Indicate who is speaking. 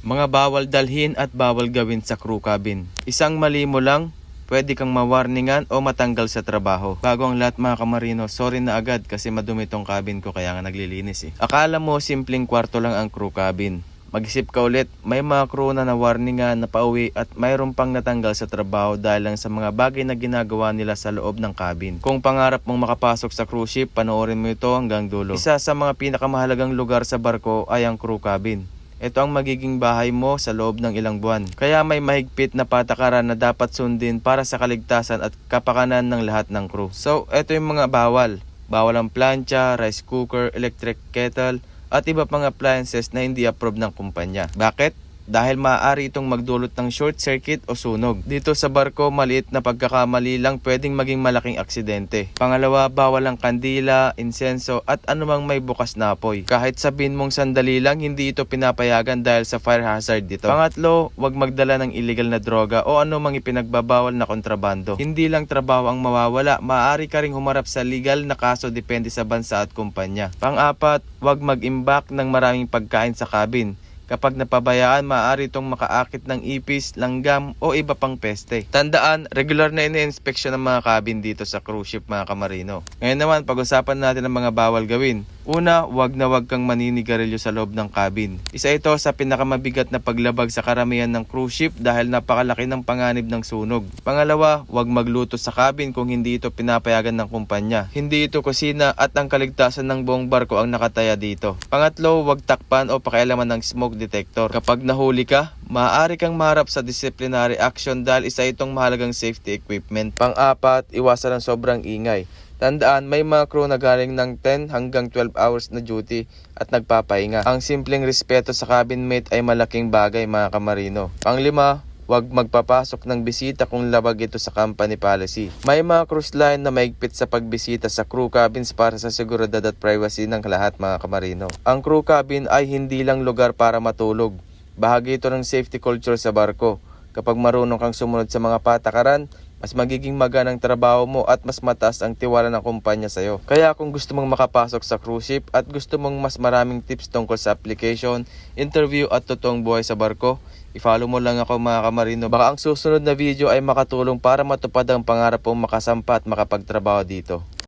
Speaker 1: Mga bawal dalhin at bawal gawin sa crew cabin. Isang mali mo lang, pwede kang mawarningan o matanggal sa trabaho. Bago ang lahat mga kamarino, sorry na agad kasi madumi tong cabin ko kaya nga naglilinis Akala mo simpleng kwarto lang ang crew cabin. Mag-isip ka ulit, may mga crew na nawarningan na pauwi at mayroon pang natanggal sa trabaho dahil lang sa mga bagay na ginagawa nila sa loob ng cabin. Kung pangarap mong makapasok sa cruise ship, panoorin mo ito hanggang dulo. Isa sa mga pinakamahalagang lugar sa barko ay ang crew cabin. Ito ang magiging bahay mo sa loob ng ilang buwan. Kaya may mahigpit na patakaran na dapat sundin para sa kaligtasan at kapakanan ng lahat ng crew. So, ito yung mga bawal. Bawal ang plancha, rice cooker, electric kettle, at iba pang appliances na hindi approved ng kumpanya. Bakit? Dahil maaari itong magdulot ng short circuit o sunog. Dito sa barko, maliit na pagkakamali lang pwedeng maging malaking aksidente. Pangalawa, bawal ang kandila, insenso at anumang may bukas na apoy. Kahit sabihin mong sandali lang, hindi ito pinapayagan dahil sa fire hazard dito. Pangatlo, huwag magdala ng illegal na droga o anumang ipinagbabawal na kontrabando. Hindi lang trabaho ang mawawala, maaari ka ring humarap sa legal na kaso depende sa bansa at kumpanya. Pang-apat, huwag mag-imbak ng maraming pagkain sa cabin. Kapag napabayaan, maaari itong makaakit ng ipis, langgam o iba pang peste. Tandaan, regular na ini-inspeksyon ng mga cabin dito sa cruise ship mga kamarino. Ngayon naman, pag-usapan natin ang mga bawal gawin. Una, wag kang maninigarilyo sa loob ng cabin. Isa ito sa pinakamabigat na paglabag sa karamihan ng cruise ship dahil napakalaki ng panganib ng sunog. Pangalawa, wag magluto sa cabin kung hindi ito pinapayagan ng kumpanya. Hindi ito kusina at ang kaligtasan ng buong barko ang nakataya dito. Pangatlo, wag takpan o pakialaman ng smoke detector. Kapag nahuli ka, maaari kang maharap sa disciplinary action dahil isa itong mahalagang safety equipment. Pang-apat, iwasan ang sobrang ingay. Tandaan, may mga crew na galing ng 10 hanggang 12 hours na duty at nagpapahinga. Ang simpleng respeto sa cabin mate ay malaking bagay mga kamarino. Pang-lima, huwag magpapasok ng bisita kung labag ito sa company policy. May mga cruise line na maigpit sa pagbisita sa crew cabins para sa seguridad at privacy ng lahat mga kamarino. Ang crew cabin ay hindi lang lugar para matulog. Bahagi ito ng safety culture sa barko. Kapag marunong kang sumunod sa mga patakaran, mas magiging maganang trabaho mo at mas mataas ang tiwala ng kumpanya sa'yo. Kaya kung gusto mong makapasok sa cruise ship at gusto mong mas maraming tips tungkol sa application, interview at totoong buhay sa barko, i-follow mo lang ako mga kamarino. Baka ang susunod na video ay makatulong para matupad ang pangarap mong makasampa at makapagtrabaho dito.